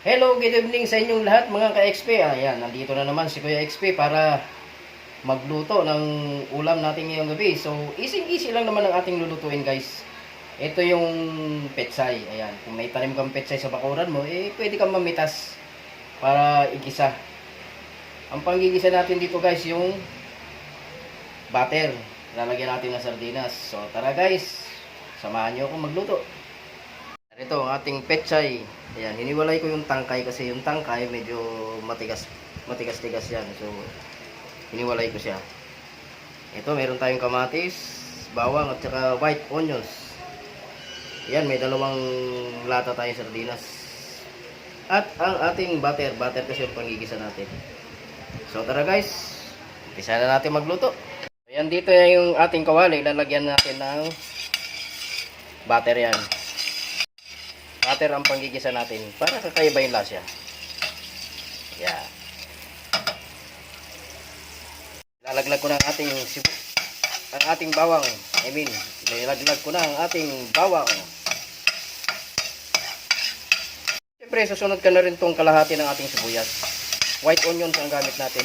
Hello, good evening sa inyong lahat mga ka-XP. Ayan, nandito na naman si Kuya XP para magluto ng ulam natin ngayong gabi. So, easy lang naman ang ating lulutuin guys. Ito yung petsay. Ayan, kung may tanim kang petsay sa bakuran mo, pwede kang mamitas para igisa. Ang panggigisa natin dito guys, yung butter. Lalagyan natin ng sardinas. So, tara guys, samahan nyo akong magluto. Ito ang ating pechay. Ayan, hiniwalay ko yung tangkay kasi yung tangkay medyo matigas-tigas yan. So, hiniwalay ko siya. Ito, meron tayong kamatis, bawang at saka white onions. Ayan, may dalawang lata tayong sardinas. At ang ating butter kasi yung panggigisa natin. So, tara guys, umpisa na natin magluto. Ayan, dito yung ating kawali. Lalagyan natin ng butter yan. Butter ang panggigisa natin para kakaiba yung lasa. Yeah. Lalaglag ko na ang ating bawang. Lalaglag ko na ang ating bawang. Siyempre, susunod ka na rin tong kalahati ng ating sibuyas. White onions ang gamit natin.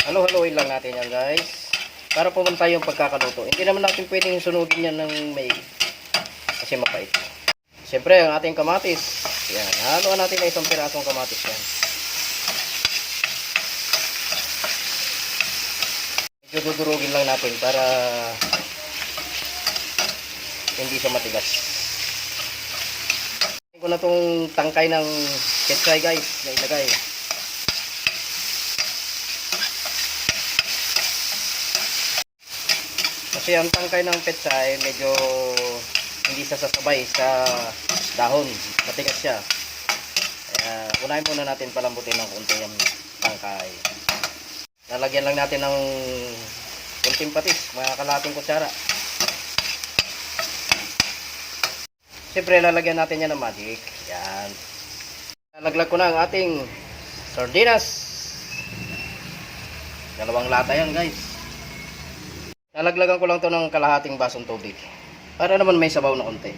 Halo-haloin lang natin yan guys. Para pumantay yung pagkakaluto. Hindi naman natin pwedeng sunugin yan ng may kasi mapait. Siyempre, ang ating kamatis. Yan, haluan natin na isang pirasong kamatis yan. Medyo dudurugin lang natin para hindi siya matigas. Ko na itong tangkay ng pechay guys na ilagay. Kasi ang tangkay ng pechay medyo hindi siya sasabay sa dahon, matigas siya. Kaya unahin muna natin palambutin ng konti yung tangkay. Lalagyan lang natin ng konting patis, mga kalahating kutsara. Siyempre lalagyan natin yan ng magic. Yan. Lalaglag ko na ang ating sardinas. Dalawang lata yan guys. Lalaglagan ko lang to ng kalahating basong tubig. Para naman may sabaw na konti.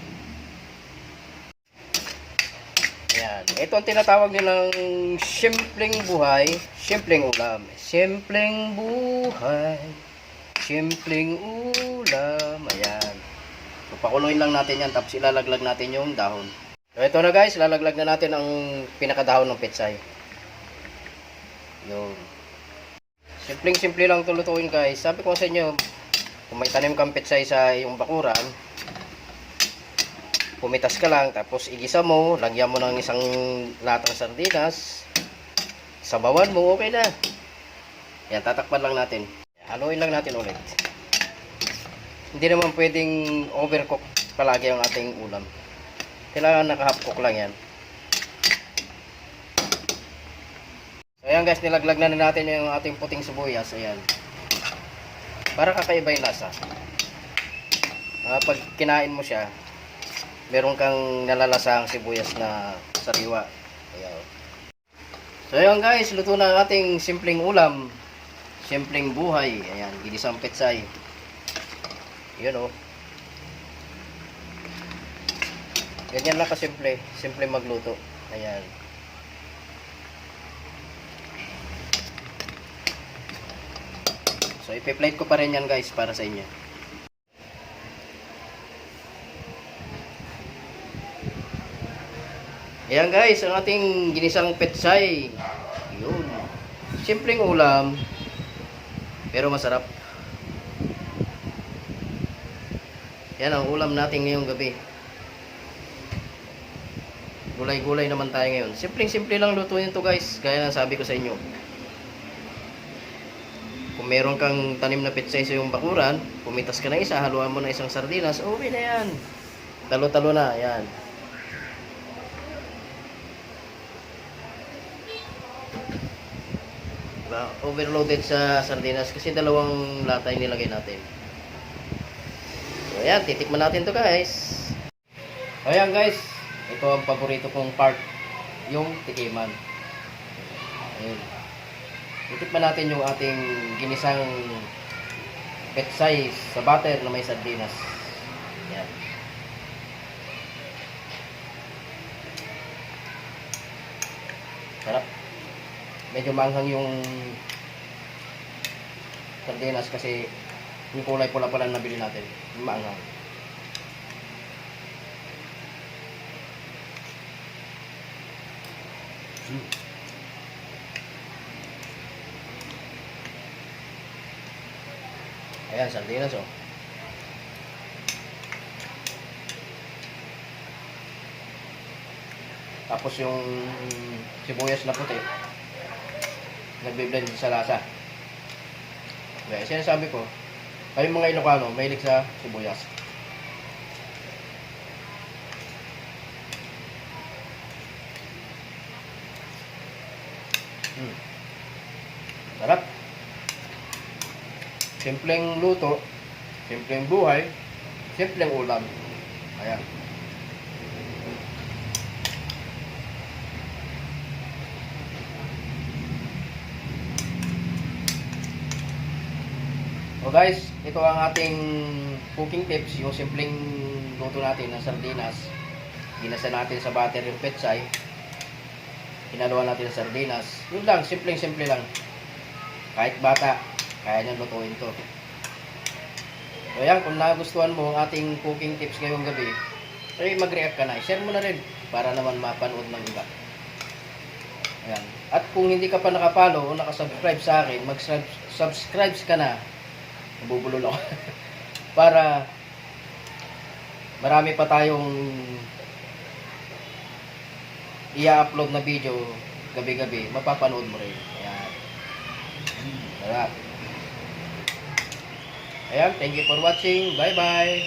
Ayan. Ito ang tinatawag nilang simpleng buhay, simpleng ulam. Simpleng buhay, simpleng ulam. Ayan. So, pakuluin lang natin yan. Tapos ilalaglag natin yung dahon. So, ito na guys. Lalaglag na natin ang pinakadahon ng pechay. Yun. Simpleng-simple lang tulutuin guys. Sabi ko sa inyo, kung may tanim kang pechay sa iyong bakuran, pumitas ka lang, tapos igisa mo, lagyan mo ng isang latang sardinas, sabawan mo, okay na. Yan, tatakpan lang natin. Haluin lang natin ulit. Hindi naman pwedeng overcook palagi ang ating ulam. Kailangan naka-half cook lang yan. So ayan guys, nilaglag na natin yung ating puting sibuyas. Ayan. Para kakaiba yung lasa. Pag kinain mo siya, meron kang nalalasang sibuyas na sariwa. Ayan. So ayan guys, luto na ang ating simpleng ulam. Simpleng buhay. Ayan, ginisang pechay. Yun o. Ganyan lang kasimple. Simple magluto. Ayan. So ipi-plate ko pa rin yan guys para sa inyo. Ayan guys, ang ating ginisang pechay. Yun. Simpleng ulam, pero masarap. Yan ang ulam natin ngayong gabi. Gulay-gulay naman tayo ngayon. Simpleng-simple lang lutuin ito guys. Gaya ng sabi ko sa inyo. Kung meron kang tanim na pechay sa iyong bakuran, pumitas ka ng isa, haluan mo na isang sardinas, okay na yan. Talo-talo na, yan. Overloaded sa sardinas kasi dalawang lata yung nilagay natin. So ayan, titikman natin to guys. Ayan guys, ito ang paborito kong part, yung tikiman. Ayan. Titikman natin yung ating ginisang pechay sa butter na may sardinas. Ayan. medyo maanghang yung sardinas kasi yung kulay pula pala na nabili natin. Yung maanghang. Ayan, sardinas oh. Tapos yung sibuyas na puti, nagbe-blend sa lasa. Kaya sinasabi ko, kayong mga Ilocano, mahilig sa sibuyas. Sarap. Simpleng luto, simpleng buhay, simpleng ulam. Ayan. So guys, ito ang ating cooking tips, yung simpleng luto natin ng sardinas. Ginasa natin sa butter yung pechay. Hinaluan natin ng sardinas. Yun lang, simpleng-simple lang. Kahit bata, kaya niyang lutuin to. So yan, kung nagustuhan mo ang ating cooking tips ngayong gabi, ay mag-react ka na. Share mo na rin para naman mapanood ng iba. Ayan. At kung hindi ka pa nakapalo o nakasubscribe sa akin, mag-subscribe ka na. Nabubulol ako. Para marami pa tayong i-upload na video gabi-gabi, mapapanood mo rin. Ayan. Sarap. Ayan, thank you for watching. Bye-bye.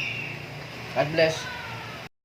God bless.